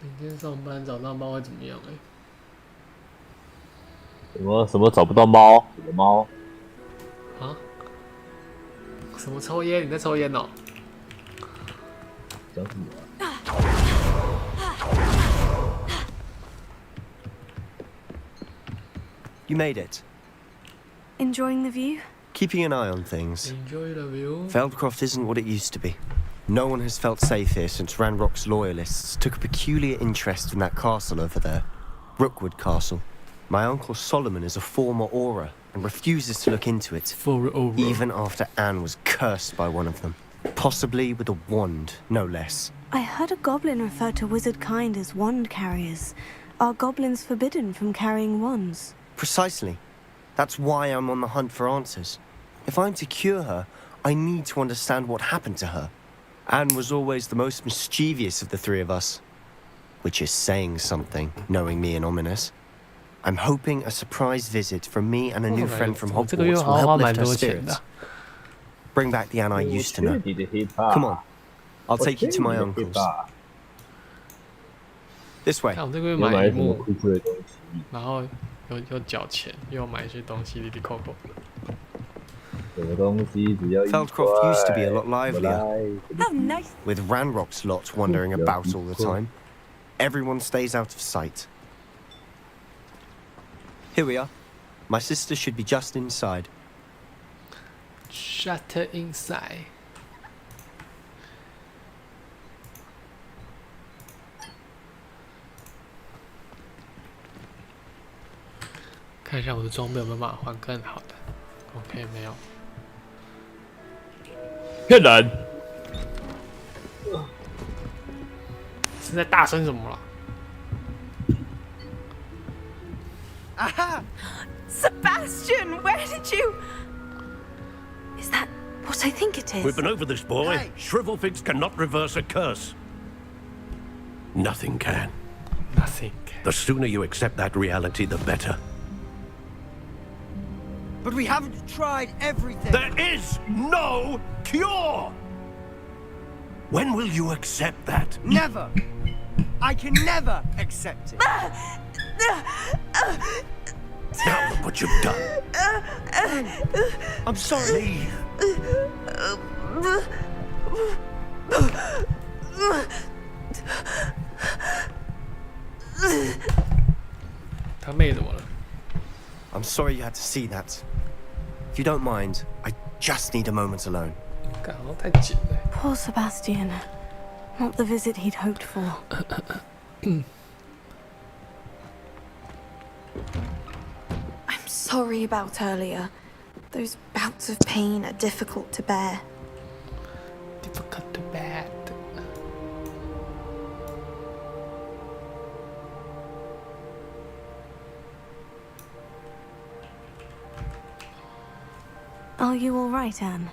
明天上班找到猫会怎么样？什么找不到猫？什么猫？啊？什么抽烟？你在抽烟哦？讲什么？ You made it. Enjoying the view? Keeping an eye on things. Enjoy the view. Feldcroft isn't what it used to be. No one has felt safe here since Ranrock's loyalists took a peculiar interest in that castle over there. Rookwood Castle. My uncle Solomon is a former Auror and refuses to look into it. Even after Anne was cursed by one of them. Possibly with a wand, no less. I heard a goblin refer to wizard kind as wand carriers. Are goblins forbidden from carrying wands? Precisely. That's why I'm on the hunt for answers. If I'm to cure her, I need to understand what happened to her. Anne was always the most mischievous of the three of us. Which is saying something, knowing me and Ominous. I'm hoping a surprise visit from me and a new friend from Hogwarts will help lift her spirits. Bring back the Anne I used to know. Come on, I'll take you to my uncle's. This way. 看我这个会买一幕，然后有缴钱，又买一些东西，哩哩扣扣。什么东西只要Feldcroft used to be a lot livelier. With Ranrock's lot wandering about all the time. Everyone stays out of sight. Here we are. My sister should be just inside. Shut her inside. 看一下我的装备有没有办法换更好的。OK， 没有。骗人！是在大声什么了？ Aha! Sebastian, where did you... Is that what I think it is? We've been over this, boy. Hey. Shrivelfigs cannot reverse a curse. Nothing can. Nothing can. The sooner you accept that reality, the better. But we haven't tried everything. There is no cure! When will you accept that? Never! I can never accept it. Now look what you've done. I'm sorry. I'm sorry you had to see that. If you don't mind, I just need a moment alone. Poor Sebastian. Not the visit he'd hoped for. I'm sorry about earlier. Those bouts of pain are difficult to bear. Difficult to bear. Are you all right, Anne?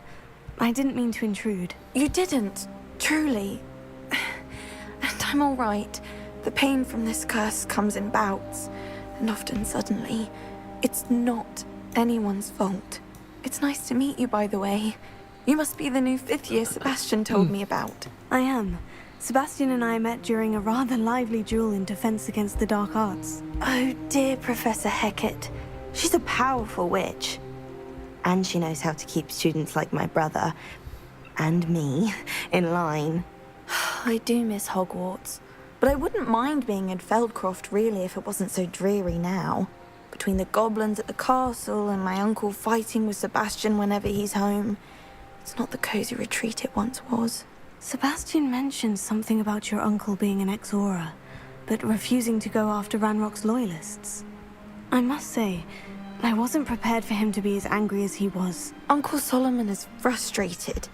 I didn't mean to intrude. You didn't, truly. And I'm all right. The pain from this curse comes in bouts, and often suddenly. It's not anyone's fault. It's nice to meet you, by the way. You must be the new 5th year Sebastian told me about. I am. Sebastian and I met during a rather lively duel in Defense Against the Dark Arts. Oh, dear Professor Hecat. She's a powerful witch. And she knows how to keep students like my brother, and me, in line. I do miss Hogwarts, but I wouldn't mind being in Feldcroft really if it wasn't so dreary now. Between the goblins at the castle and my uncle fighting with Sebastian whenever he's home. It's not the cozy retreat it once was. Sebastian mentioned something about your uncle being an ex-Auror, but refusing to go after Ranrock's loyalists. I must say, I wasn't prepared for him to be as angry as he was. Uncle Solomon is frustrated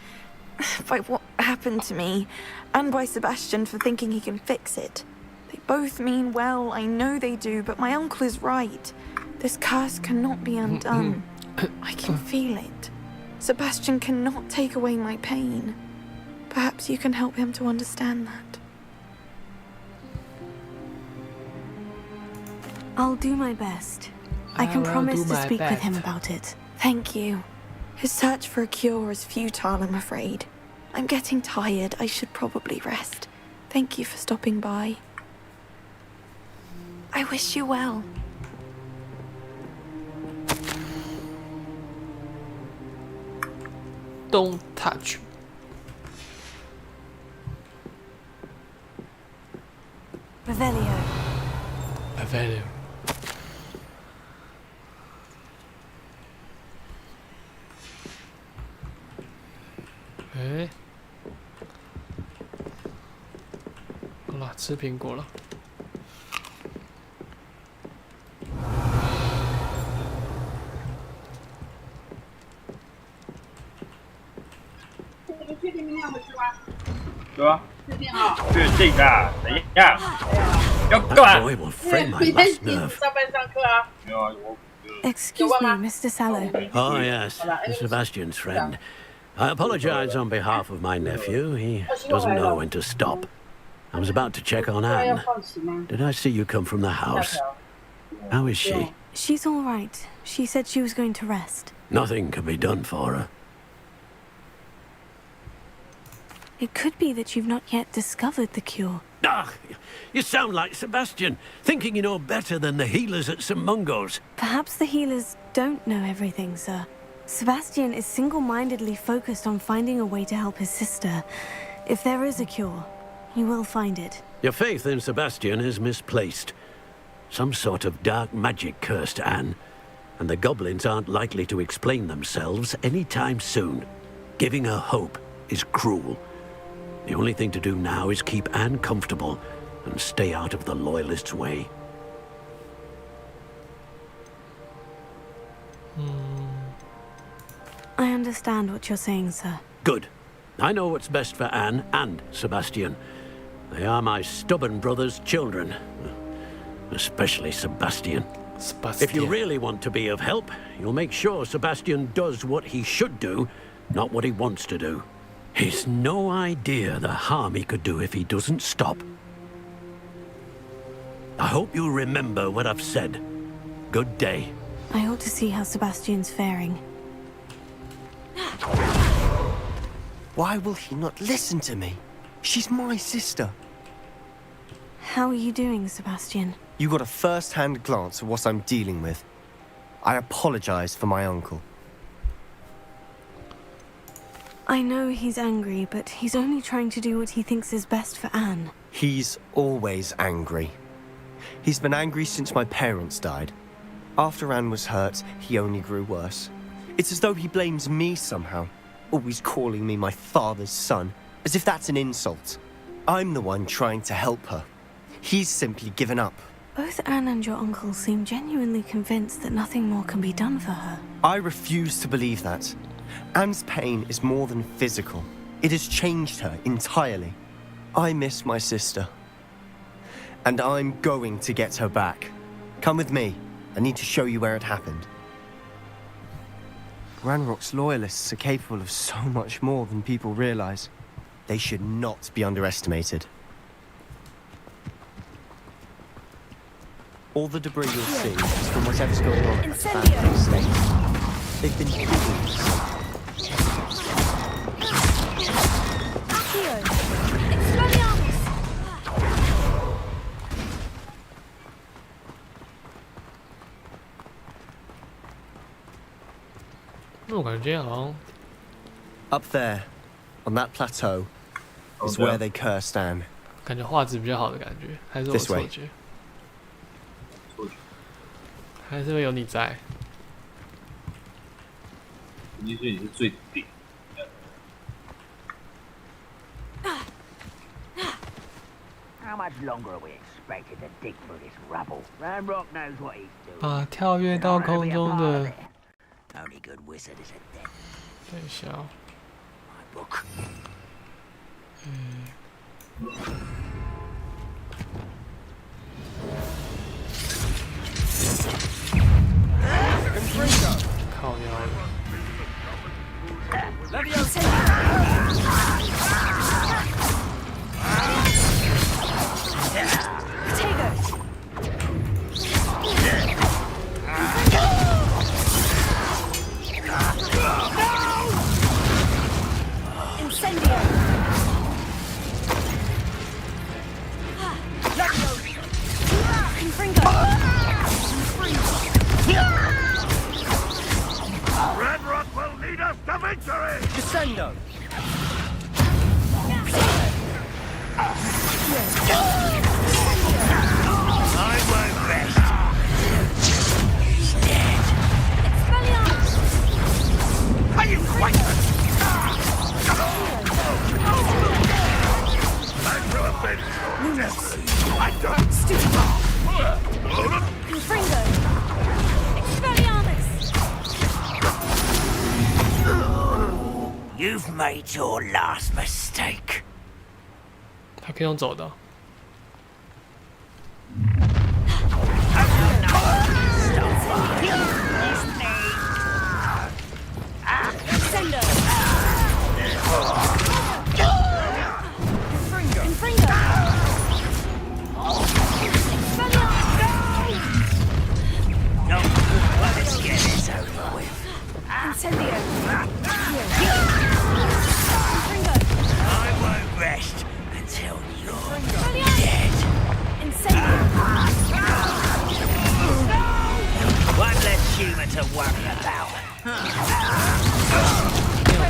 by what happened to me, and by Sebastian for thinking he can fix it. They both mean well, I know they do, but my uncle is right. This curse cannot be undone. I can feel it. Sebastian cannot take away my pain. Perhaps you can help him to understand that. I'll do my best. I can promise to speak with him about it. Thank you. His search for a cure is futile, I'm afraid. I'm getting tired. I should probably rest. Thank you for stopping by. I wish you well. Don't touch. Revelio. Revelio. Eh. 好了，吃苹果了。你确定明天回去吗？对啊，确定啊。确定的，怎样？要干嘛？ Boy will 因 frame 为 my 明天 last 你 nerve. 上班上课啊。没有啊，我 Excuse me, Mr. Sallow. Oh, yes, Sebastian's friend. I apologize on behalf of my nephew. He doesn't know when to stop. I was about to check on 要 Anne. 放弃吗？ Did I see you come from the house? How is she? She's all right. She said she was going to rest. Nothing can be done for her. It could be that you've not yet discovered the cure. Ah, you sound like Sebastian, thinking you know better than the healers at St. Mungo's. Perhaps the healers don't know everything, sir. Sebastian is single-mindedly focused on finding a way to help his sister. If there is a cure, he will find it. Your faith in Sebastian is misplaced. Some sort of dark magic cursed Anne, and the goblins aren't likely to explain themselves anytime soon. Giving her hope is cruel. The only thing to do now is keep Anne comfortable and stay out of the Loyalists' way. I understand what you're saying, sir. Good. I know what's best for Anne and Sebastian. They are my stubborn brother's children. Especially Sebastian. If you really want to be of help, you'll make sure Sebastian does what he should do, not what he wants to do. He's no idea the harm he could do if he doesn't stop. I hope you'll remember what I've said. Good day. I ought to see how Sebastian's faring. Why will he not listen to me? She's my sister. How are you doing, Sebastian? You got a first-hand glance at what I'm dealing with. I apologize for my uncle. I know he's angry, but he's only trying to do what he thinks is best for Anne. He's always angry. He's been angry since my parents died. After Anne was hurt, he only grew worse. It's as though he blames me somehow, always calling me my father's son, as if that's an insult. I'm the one trying to help her. He's simply given up. Both Anne and your uncle seem genuinely convinced that nothing more can be done for her. I refuse to believe that. Anne's pain is more than physical. It has changed her entirely. I miss my sister. And I'm going to get her back. Come with me. I need to show you where it happened. Ranrock's loyalists are capable of so much more than people realize. They should not be underestimated. All the debris you'll see is from whatever's going on at the family estate. They've been killed. Up there, on that plateau, is where they cursed Anne. 感觉画质比较好的感觉，还是我 This 错 way. 觉？还是会有你在。也许你是最顶。 How much longer are we expected to dig through this rubble? Ranrock knows what he's doing. 把跳跃到空中的， Only good wizard is a dead. 等一下哦。 My book. 靠腰了。 Take Friendo. I won't rest. He's dead. Are you quite? I don't stupid. Confringo! Expelliarmus! You've made your last mistake. 他可以用走的。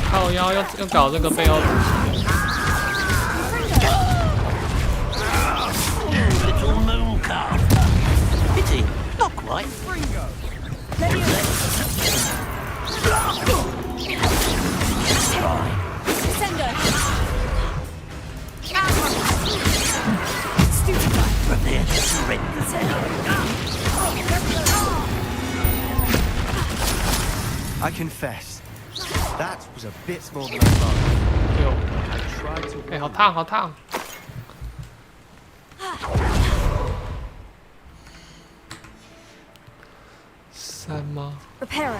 靠腰要搞这个背后。Little moon calf. Pity, not quite. Prepare to surrender. I confess, that was a bit more than I thought. I tried to. 哎，好烫，好烫！3吗 Reparo.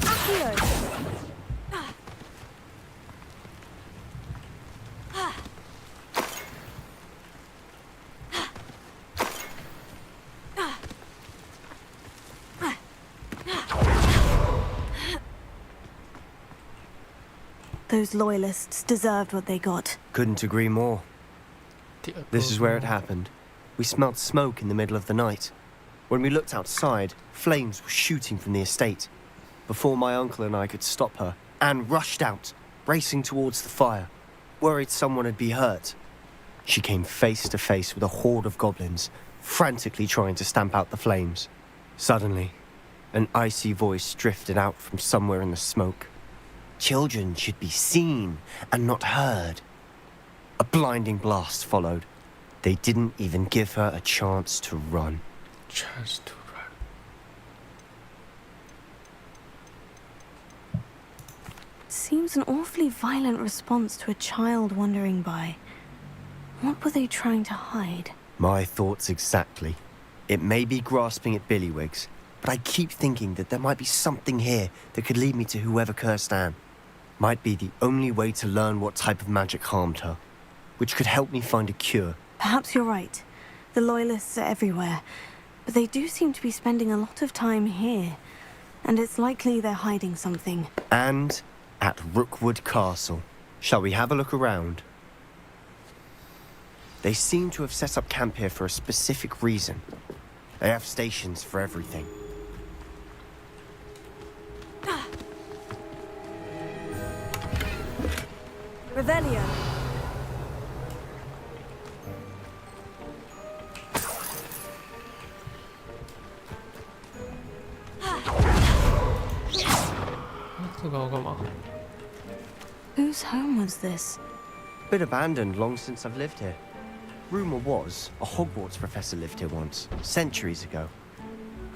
Accio. Those loyalists deserved what they got. Couldn't agree more. This is where it happened. We smelled smoke in the middle of the night. When we looked outside, flames were shooting from the estate. Before my uncle and I could stop her, Anne rushed out, racing towards the fire, worried someone would be hurt. She came face to face with a horde of goblins, frantically trying to stamp out the flames. Suddenly, an icy voice drifted out from somewhere in the smoke. Children should be seen and not heard. A blinding blast followed. They didn't even give her a chance to run. Chance to run. Seems an awfully violent response to a child wandering by. What were they trying to hide? My thoughts exactly. It may be grasping at Billywigs, but I keep thinking that there might be something here that could lead me to whoever cursed Anne. Might be the only way to learn what type of magic harmed her, which could help me find a cure. Perhaps you're right. The Loyalists are everywhere, but they do seem to be spending a lot of time here. And it's likely they're hiding something. And at Rookwood Castle. Shall we have a look around? They seem to have set up camp here for a specific reason. They have stations for everything. Revelio. Whose home was this? Been abandoned long since I've lived here. Rumor was a Hogwarts professor lived here once, centuries ago.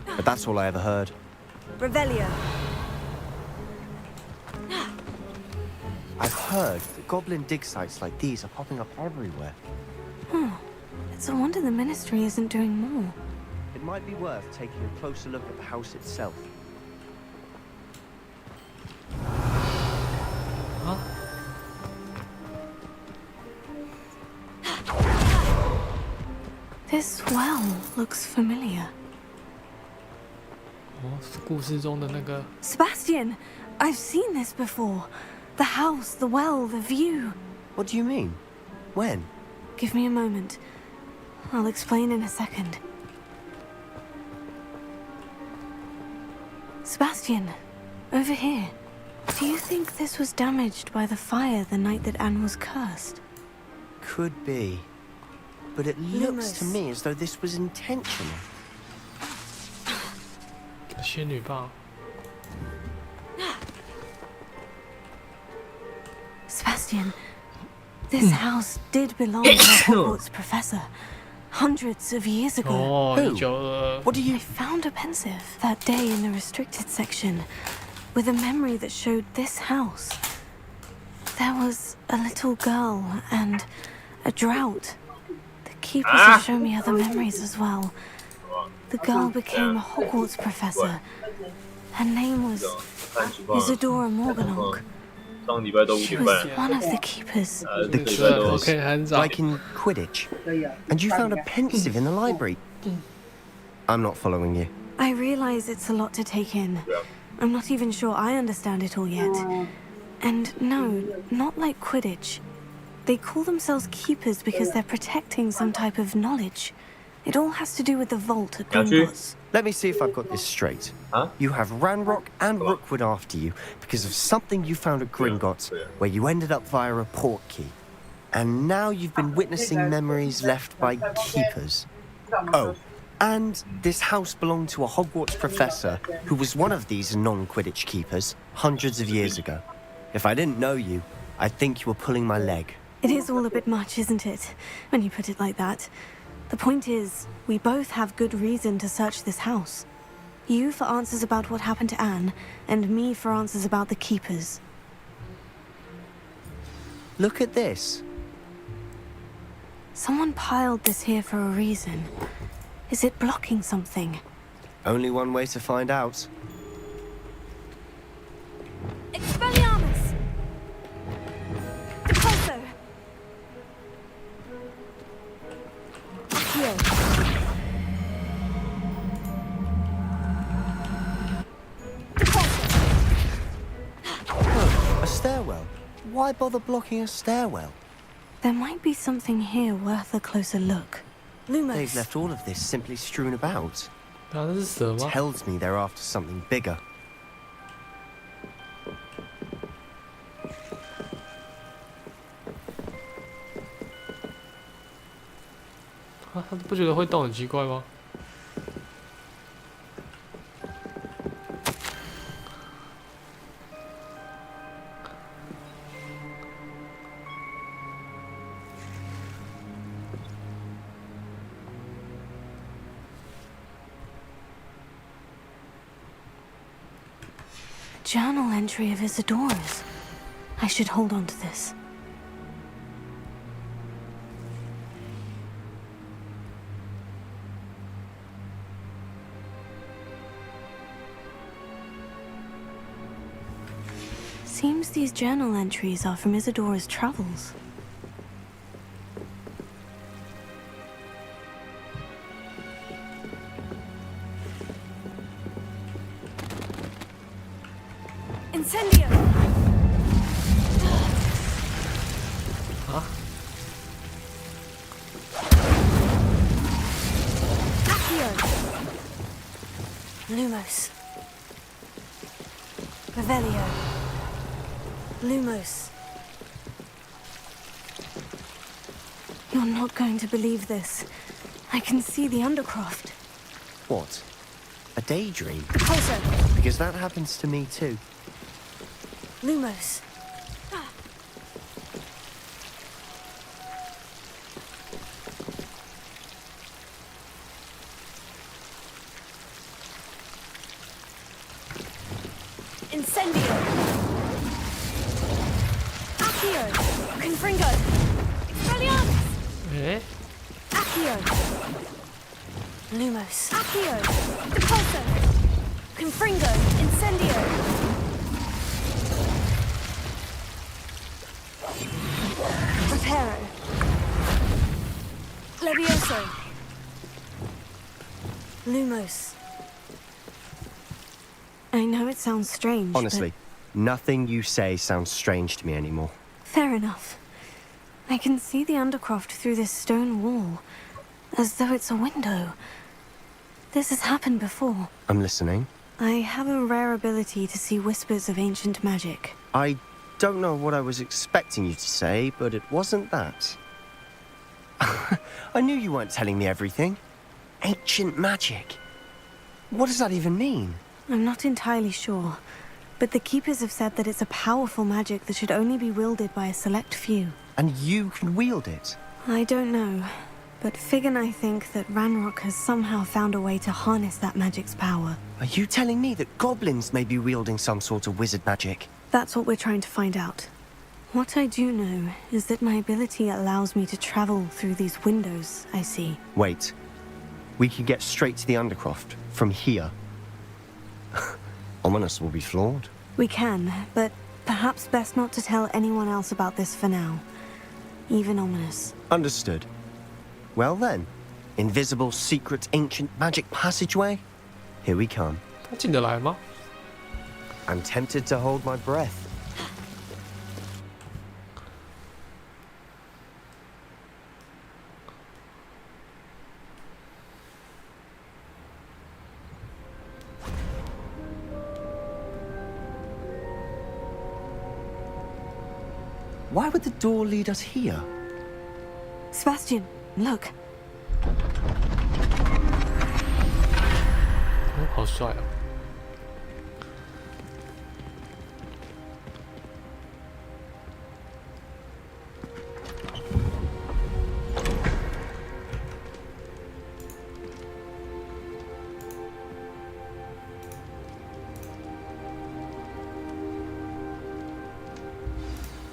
But that's all I ever heard. Revelio. I've heard that goblin dig sites like these are popping up everywhere. It's a wonder the Ministry isn't doing more. It might be worth taking a closer look at the house itself. Huh? This well looks familiar. 哦，是故事中的那个。 Sebastian, I've seen this before. The house, the well, the view. What do you mean? When? Give me a moment. I'll explain in a second. Sebastian, over here. Do you think this was damaged by the fire the night that Anne was cursed? Could be. But it looks to me as though this was intentional. 仙女棒。Sebastian, this house did belong to a Hogwarts professor hundreds of years ago. Oh, What do you... I found a pensive that day in the restricted section with a memory that showed this house. There was a little girl and a drought. The keepers have shown me other memories as well. The girl became a Hogwarts professor. Her name was Isadora Morganach. She was one of the keepers. The keepers, like in Quidditch. And you found a pensive in the library. I'm not following you. I realize it's a lot to take in. I'm not even sure I understand it all yet. And no, not like Quidditch. They call themselves keepers because they're protecting some type of knowledge. It all has to do with the vault at Gringotts. Let me see if I've got this straight. You have Ranrock and Rookwood after you because of something you found at Gringotts, where you ended up via a portkey. And now you've been witnessing memories left by keepers. Oh, and this house belonged to a Hogwarts professor who was one of these non-Quidditch keepers hundreds of years ago. If I didn't know you, I'd think you were pulling my leg. It is all a bit much, isn't it, when you put it like that? The point is, we both have good reason to search this house. You for answers about what happened to Anne, and me for answers about the keepers. Look at this. Someone piled this here for a reason. Is it blocking something? Only one way to find out. Expelliarmus! Depulso! Accio! A stairwell? Why bother blocking a stairwell? There might be something here worth a closer look. Lumos. They've left all of this simply strewn about. 那是蛇吗？ Tells me they're after something bigger. 啊，他不觉得会动很奇怪吗？ Journal entry of Isadora's. I should hold on to this. Seems these journal entries are from Isadora's travels. Incendio! Huh? Accio! Lumos. Revelio. Lumos. You're not going to believe this. I can see the Undercroft. What? A daydream? Closer. Because that happens to me too. Lumos. Incendio. Accio. Confringo. Expelliarmus. Eh? Accio. Lumos. Accio. Depulso. Confringo. Incendio. Reparo. Levioso. Lumos. I know it sounds strange, Honestly, nothing you say sounds strange to me anymore. Fair enough. I can see the Undercroft through this stone wall, as though it's a window. This has happened before. I'm listening. I have a rare ability to see whispers of ancient magic. I don't know what I was expecting you to say, but it wasn't that. I knew you weren't telling me everything. Ancient magic. What does that even mean? I'm not entirely sure, but the Keepers have said that it's a powerful magic that should only be wielded by a select few. And you can wield it? I don't know, but Fig and I think that Ranrock has somehow found a way to harness that magic's power. Are you telling me that goblins may be wielding some sort of wizard magic? That's what we're trying to find out. What I do know is that my ability allows me to travel through these windows I see. Wait. We can get straight to the Undercroft from here. Ominous will be floored. We can, but perhaps best not to tell anyone else about this for now. Even Ominous. Understood. Well then, invisible, secret, ancient magic passageway? Here we come. 他进得来吗？ I'm tempted to hold my breath. Why would the door lead us here? Sebastian, look. 哦，好帅哦！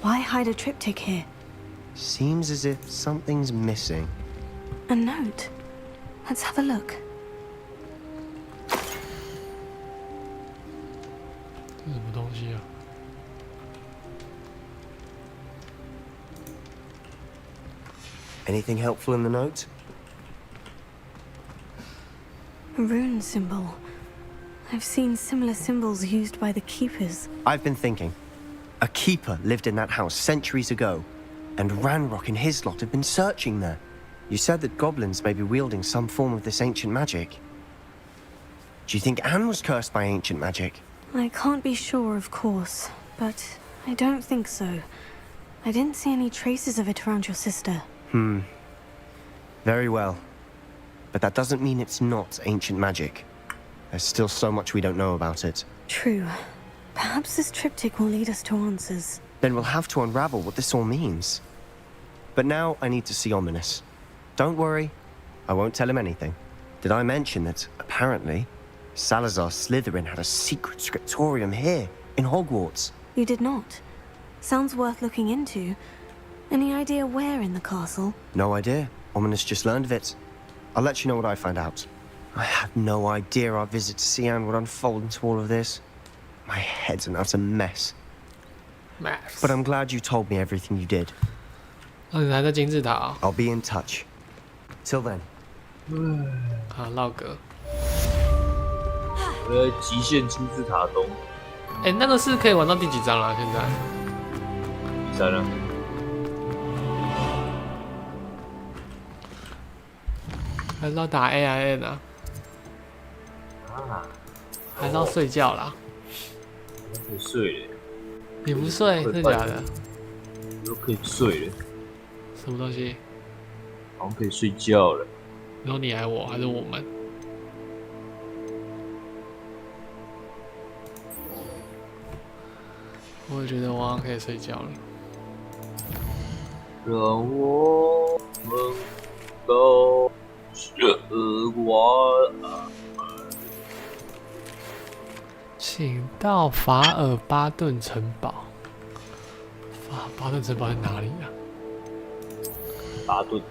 Why hide a triptych here? Seems as if something's missing. A note. Let's have a look. 这什么东西啊？ Anything helpful in the note? A rune symbol. I've seen similar symbols used by the Keepers. I've been thinking. A keeper lived in that house centuries ago, and Ranrock and his lot have been searching there. You said that goblins may be wielding some form of this ancient magic. Do you think Anne was cursed by ancient magic? I can't be sure, of course, but I don't think so. I didn't see any traces of it around your sister. Very well. But that doesn't mean it's not ancient magic. There's still so much we don't know about it. True. Perhaps this triptych will lead us to answers. Then we'll have to unravel what this all means. But now I need to see Ominous. Don't worry, I won't tell him anything. Did I mention that, apparently, Salazar Slytherin had a secret scriptorium here, in Hogwarts? You did not. Sounds worth looking into. Any idea where in the castle? No idea. Ominous just learned of it. I'll let you know what I find out. I had no idea our visit to Cian would unfold into all of this. My head's an utter mess. But I'm glad you told me everything you did. 哦，你还在金字塔啊？ I'll be in touch. Till then. 啊，绕格。我在极限金字塔东。哎，那个是可以玩到第几章了？现在？第三了。还是要打 AIN 啊？啊，还是要睡觉啦？可以睡了。你不睡是假的？都可以睡了，什么东西？好像可以睡觉了。你说你还我还是我们？我也觉得我好像可以睡觉了。让我们都是晚安。请到法尔巴顿城堡。法尔巴顿城堡在哪里啊？巴顿。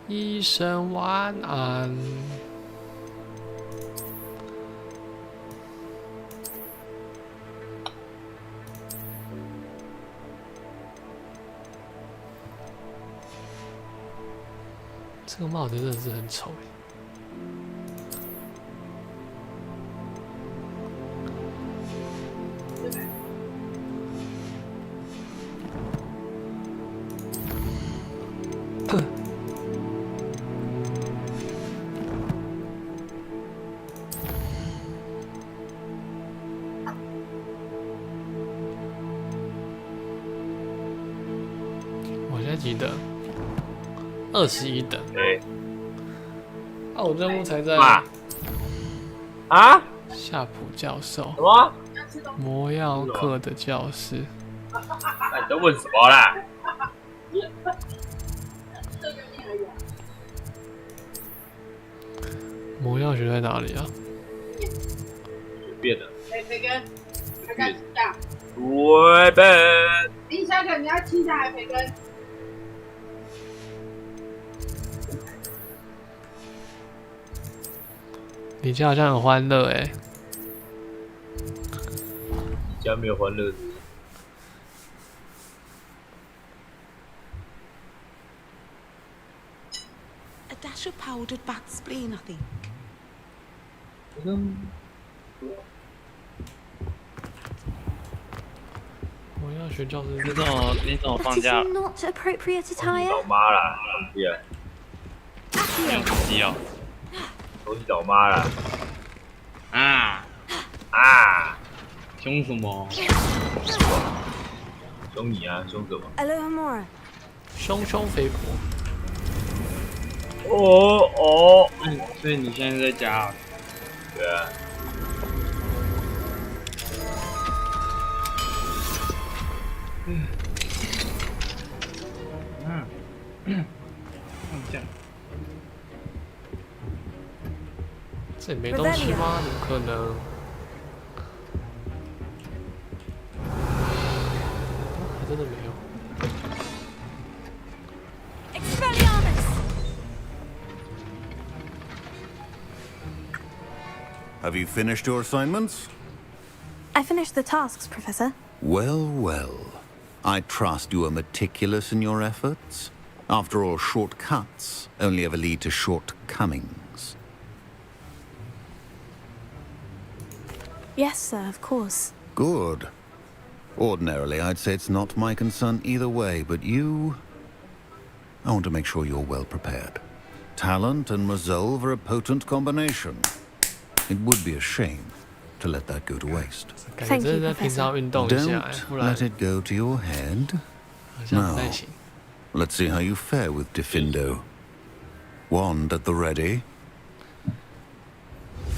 医生晚安。这个帽子真的是很丑哎。级的，21等。哎，我任务才在夏普教授什么？魔药课的教室。那你在问什么啦？魔药学在哪里啊？随便的。培根，培根这样。随便。林小姐，你要亲下来，培根。你家好像很欢乐哎。你家没有欢乐的。A dash of powdered bat spleen, I think. 魔药学教室。你怎么放假了？ Not appropriate attire. 找妈啦，对啊。没有手机哦。都去找妈啦。凶什么？凶你啊！凶什么？ Aloha Mora. 凶肥婆。所以你现在在家啊？对啊。放假。这里没东西吗？怎么可能？还真的没有。Have you finished your assignments? I finished the tasks, Professor. Well, well. I trust you are meticulous in your efforts. After all, shortcuts only ever lead to shortcomings. Yes, sir, of course. Good. Ordinarily, I'd say it's not my concern either way, but you... I want to make sure you're well prepared. Talent and resolve are a potent combination. It would be a shame to let that go to waste. Thank you, Professor. Don't let it go to your head. Now, let's see how you fare with Diffindo. Wand at the ready.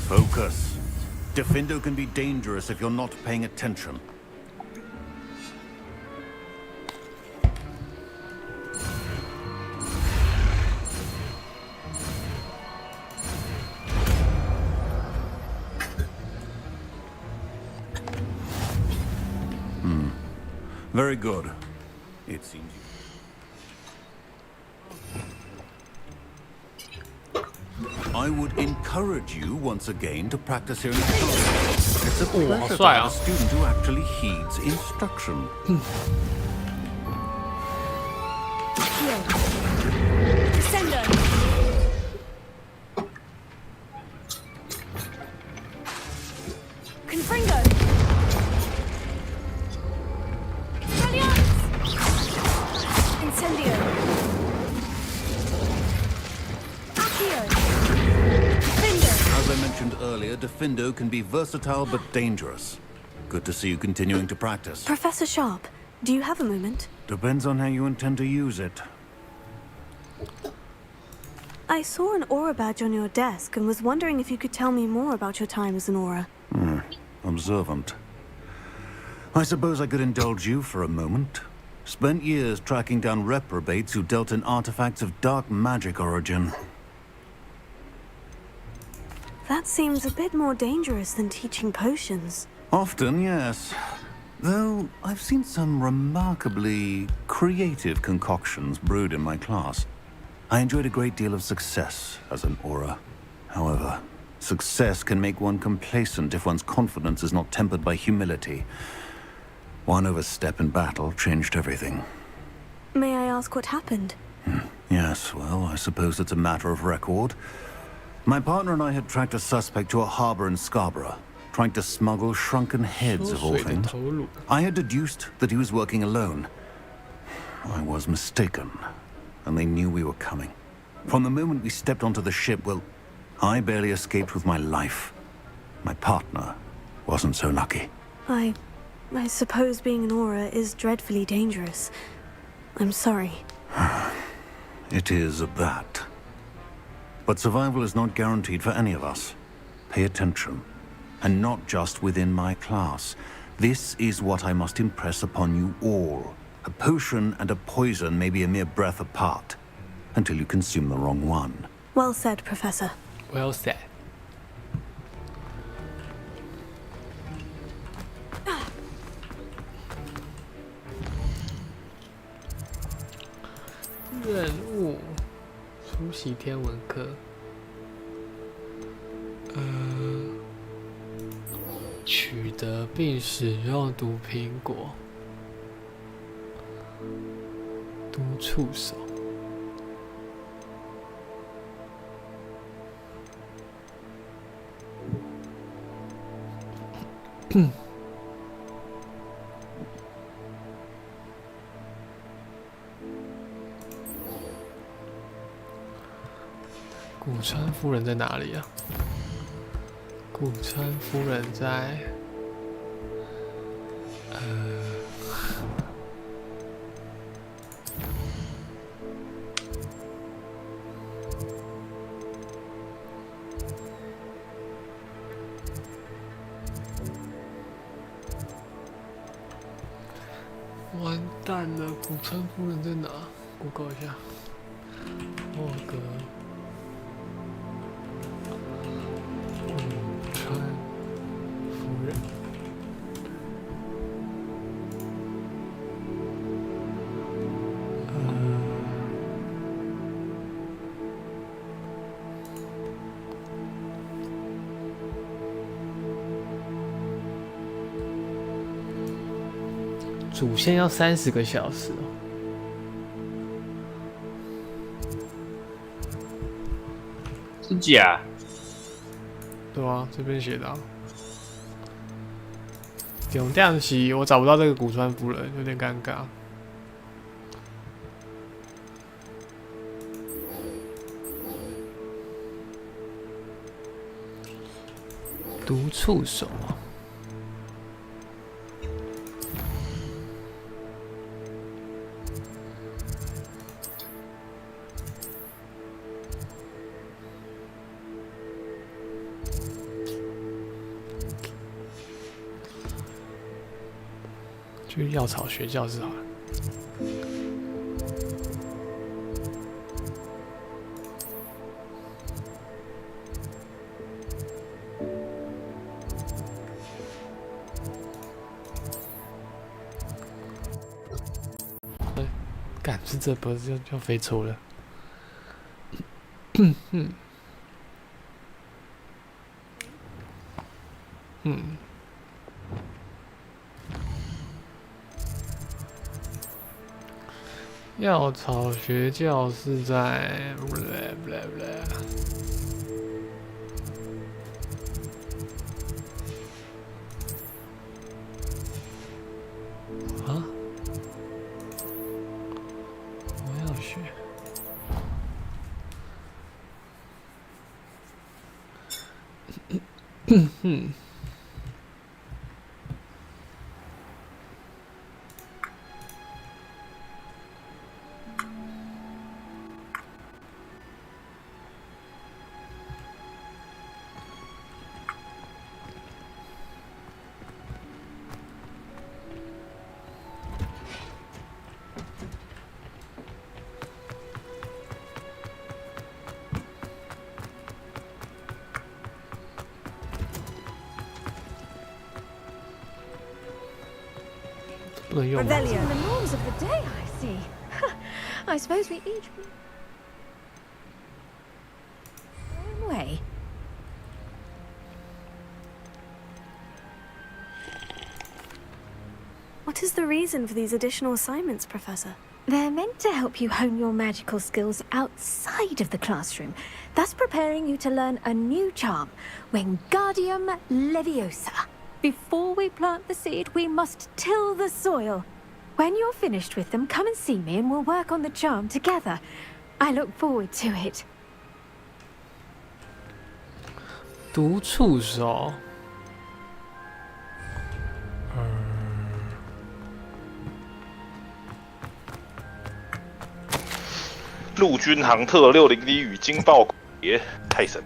Focus. Diffindo can be dangerous if you're not paying attention. Very good. It seems I would encourage you once again to practice here in class. It's a pleasure to have a student who actually heeds instruction. Diffindo can be versatile but dangerous. Good to see you continuing to practice. Professor Sharp, do you have a moment? Depends on how you intend to use it. I saw an aura badge on your desk and was wondering if you could tell me more about your time as an aura. Observant. I suppose I could indulge you for a moment. Spent years tracking down reprobates who dealt in artifacts of dark magic origin. That seems a bit more dangerous than teaching potions. Often, yes. Though I've seen some remarkably creative concoctions brewed in my class. I enjoyed a great deal of success as an aura. However, success can make one complacent if one's confidence is not tempered by humility. One overstep in battle changed everything. May I ask what happened? Yes, well, I suppose it's a matter of record. My partner and I had tracked a suspect to a harbor in Scarborough, trying to smuggle shrunken heads of all things. I had deduced that he was working alone. I was mistaken, and they knew we were coming. From the moment we stepped onto the ship, well, I barely escaped with my life. My partner wasn't so lucky. I suppose being an aura is dreadfully dangerous. I'm sorry. It is a bat. But survival is not guaranteed for any of us. Pay attention. And not just within my class. This is what I must impress upon you all. A potion and a poison may be a mere breath apart, until you consume the wrong one. Well said, Professor. Well said. 任务：出席天文课。取得并使用毒苹果。毒触手。古川夫人在哪里啊？古川夫人在完蛋了，古川夫人在哪 ？Google 一下，霍格。主线要30个小时哦。真假？对啊，这边写的、啊。重点是我找不到这个古川夫人，有点尴尬。毒触手。去药草学教室好了。干，是这不是就飞错了？药草学教是在啊？我要学。Revelling the norms of the day, I see. I suppose we each our own way. What is the reason for these additional assignments, Professor? They're meant to help you hone your magical skills outside of the classroom, thus preparing you to learn a new charm, Wingardium Leviosa. Before we plant the seed, we must till the soil. When you're finished with them, come and see me and we'll work on the charm together. I look forward to it. 毒触手。陆军航特600与惊爆谍，太神！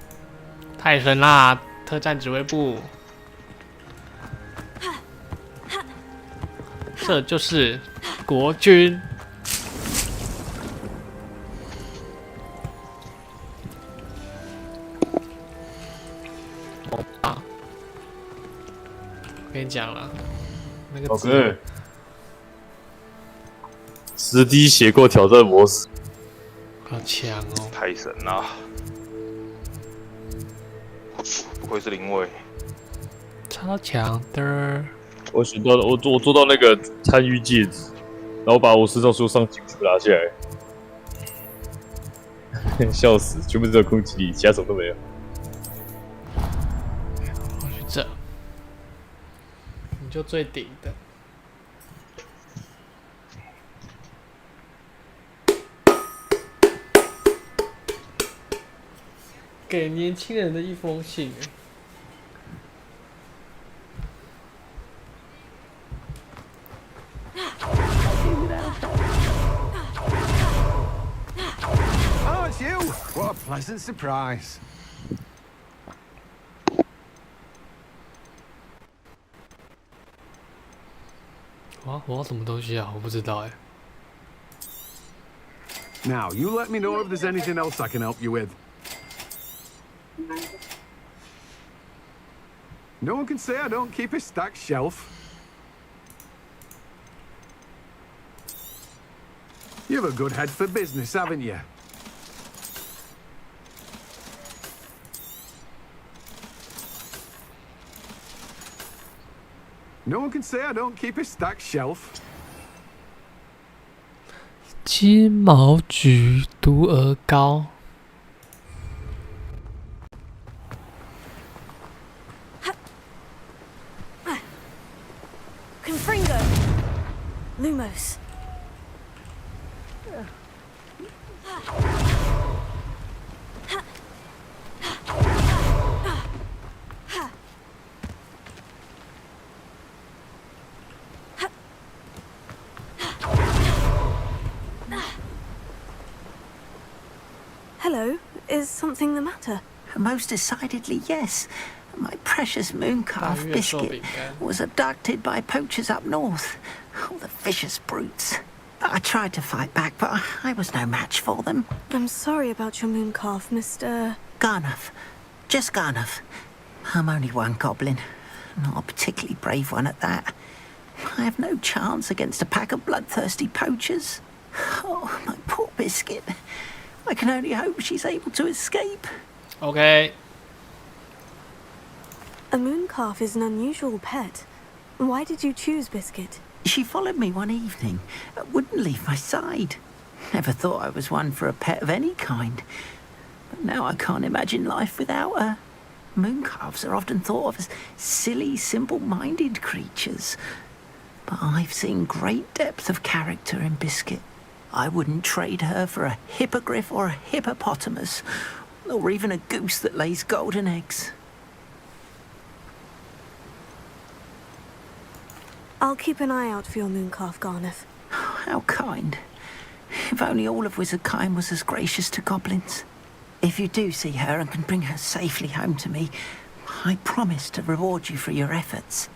太神啦！特战指挥部，这就是国军。啊！我跟你讲了，那个字。10D 写过挑战模式，好强哦！太神了！不愧是灵位，超强的。我选到了，我做到那个参与戒指，然后把我身上所有上警服拿下来，笑死！全部只有空气力，其他什么都没有。我去这，你就最顶的。给年轻人的一封信。Oh, it's you! What a pleasant surprise. 我要什么东西啊？我不知道哎。Now, you let me know if there's anything else I can help you with. No one can say I don't keep a stacked shelf. You have a good head for business, haven't you? No one can say I don't keep a stacked shelf. 金毛菊毒鹅膏。Confringo! Lumos. Hello, is something the matter? Most decidedly, yes. My precious mooncalf biscuit was abducted by poachers up north. Oh, the vicious brutes. I tried to fight back, but I was no match for them. I'm sorry about your mooncalf, Mr. Garnuff. Just Garnuff. I'm only one goblin. Not a particularly brave one at that. I have no chance against a pack of bloodthirsty poachers. Oh, my poor biscuit. I can only hope she's able to escape. Okay. A mooncalf is an unusual pet. Why did you choose Biscuit? She followed me one evening, wouldn't leave my side. Never thought I was one for a pet of any kind. But now I can't imagine life without her. Mooncalves are often thought of as silly, simple-minded creatures. But I've seen great depth of character in Biscuit. I wouldn't trade her for a hippogriff or a hippopotamus, or even a goose that lays golden eggs. I'll keep an eye out for your mooncalf, Garnuff. How kind. If only all of Wizardkind was as gracious to goblins. If you do see her and can bring her safely home to me, I promise to reward you for your efforts.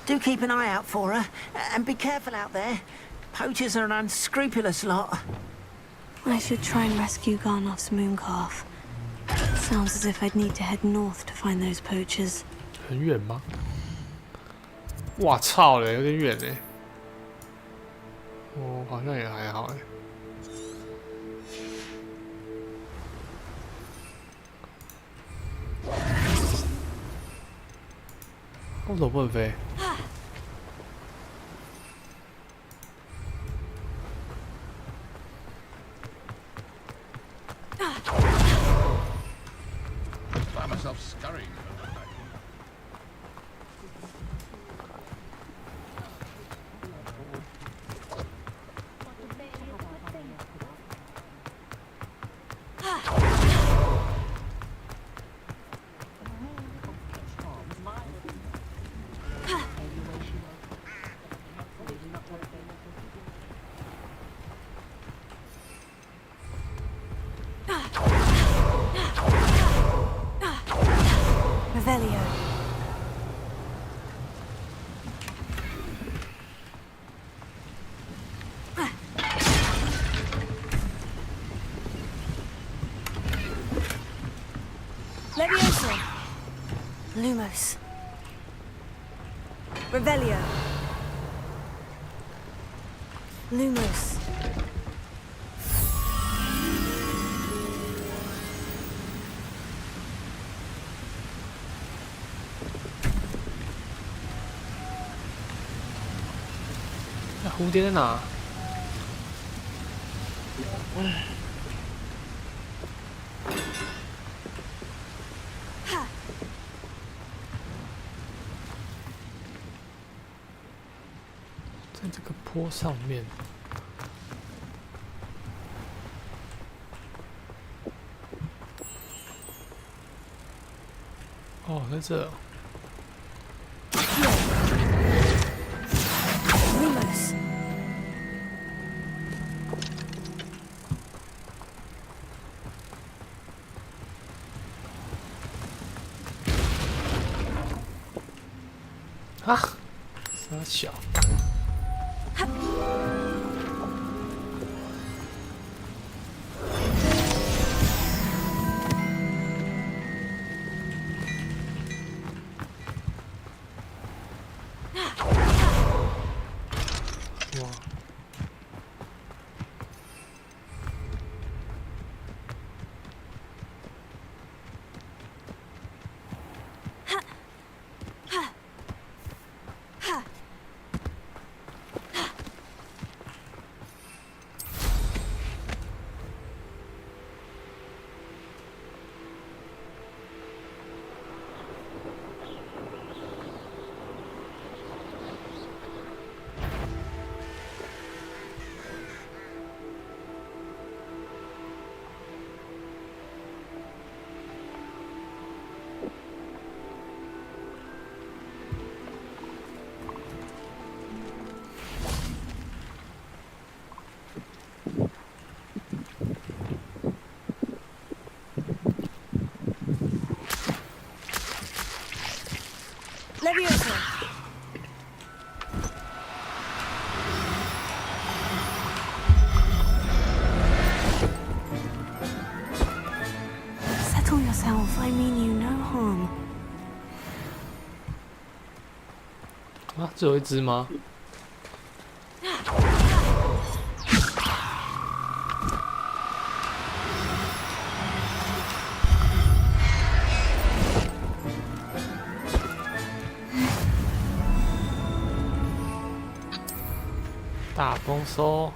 Do keep an eye out for her, and be careful out there. Poachers are an unscrupulous lot. I should try and rescue Garnuff's mooncalf. Sounds as if I'd need to head north to find those poachers. 很远吗？哇操了，有点远哎。哦，好像也还好哎。我怎么不能飞？ Find myself scurrying. Lumos. Revelio. Lumos.那蝴蝶在哪？在这个坡上面。哦，在这。Lumos.啊，傻小。哇！Leviosa. Settle yourself. I mean you no harm. 啊，只有一只吗？大丰收。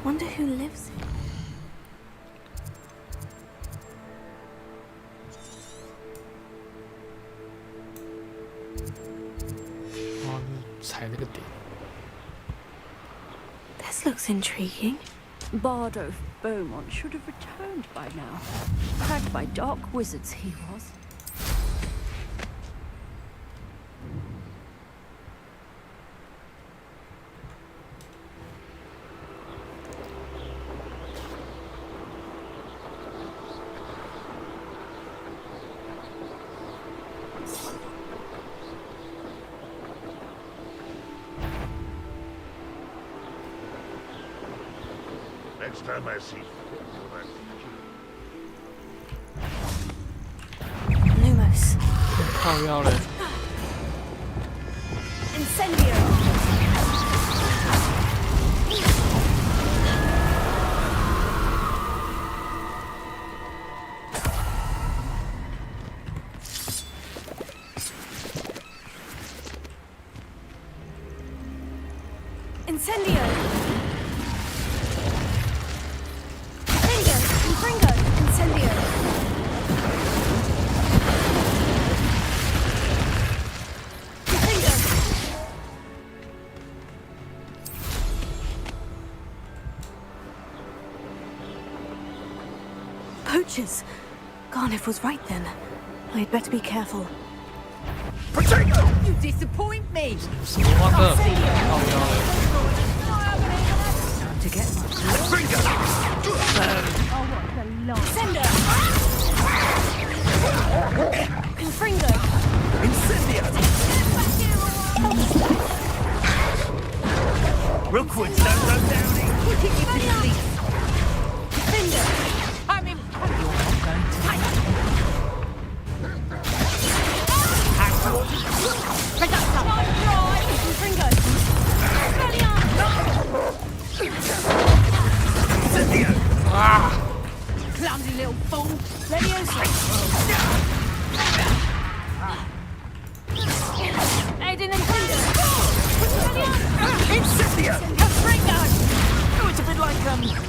Wonder who lives here. 哦，踩那个点。This looks intriguing. Bardo of Beaumont should have returned by now. Dragged by dark wizards he was. Next time I see Lumos. 靠腰嘞。Incendio. Incendio. Fringo. Incendio. Poachers. Garniff was right then. I'd better be careful. You disappoint me! Time to get my Sender! Confringo! Incendio! Clumsy little fool. Leviosa. Aiden and Tinder. Incendio! Fringo. Oh, it's a bit like,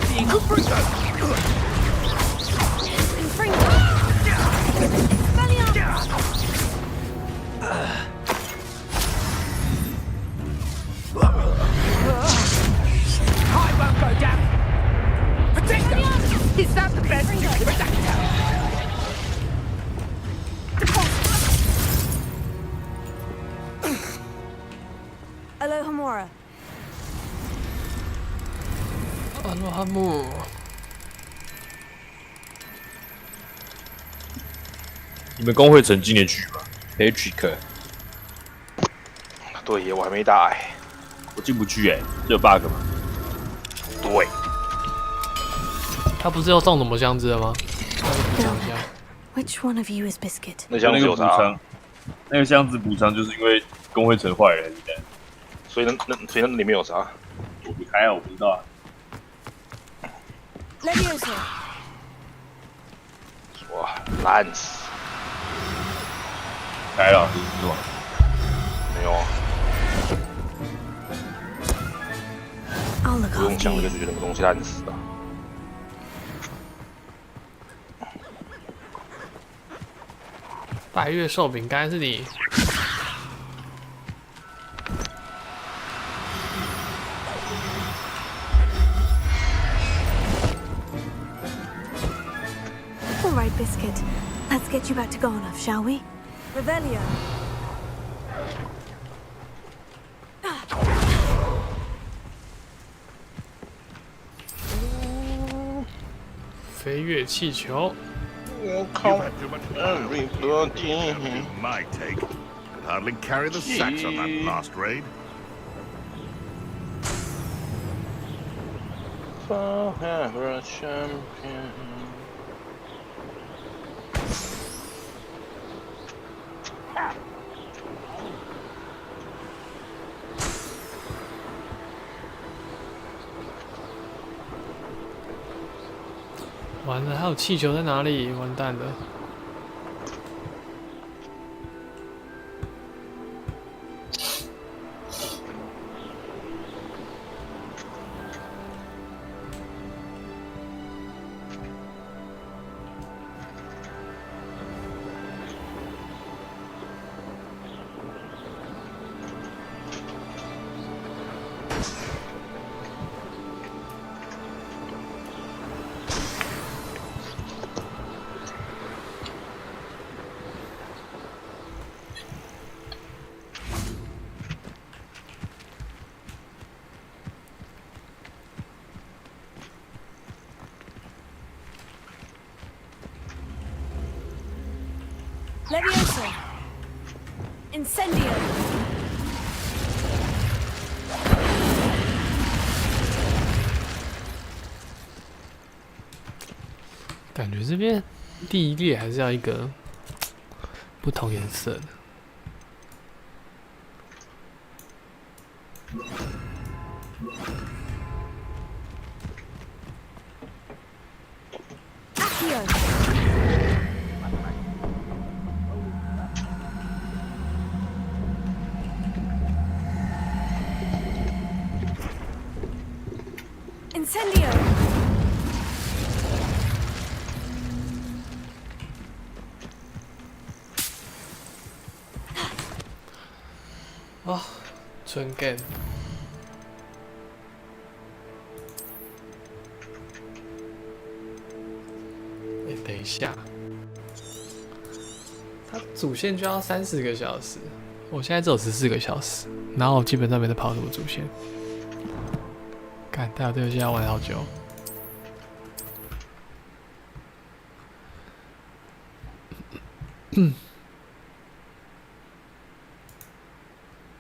being a Fringo. Fringo. I won't go down. Potato! Is that the best you can adapt? Aloha Mora. 阿罗哈木，你们公会成今年去吗 ？Patrick，对耶，我还没打哎。我进不去哎，这有 bug 吗？对。他不是要送什么箱子的吗？讲一下。Which one of you is Biscuit? 那箱子有啥？那个箱子补偿就是因为公会成坏人的，所以那里面有啥？我不开啊，我不知道啊。Leviosa. 哇，烂死！开了，这是吗？没有啊。 不用讲，就觉得那个东西烂死了。白月寿饼干是你。All right, Biscuit. Let's get you back to Garnoff, shall we? Revelio. 飞跃气球。我靠 My take could hardly carry the sacks on that last raid. Forever a champion. 完了，还有气球在哪里？完蛋了！ Leviosa. Incendio. 感觉这边第一列还是要一个不同颜色的。 Incendio. 哦，纯 game。哎，等一下，它主线就要30个小时，我现在只有14个小时，然后我基本上没在跑什么主线。干，但我这游戏要玩好久。